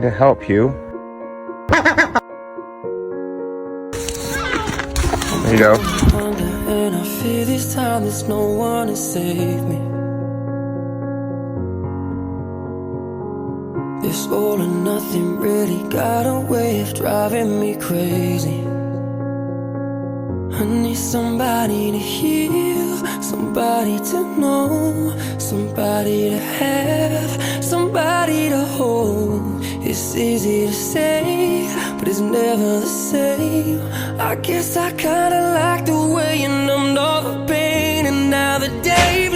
to help you. There you go. And I fear this time there's no one to save me. This all or nothing really got a way of driving me crazy. I need somebody to heal, somebody to know, somebody to have, somebody to hold. It's easy to say, but it's never the same. I guess I kinda like the way you numbed all the pain, and now the day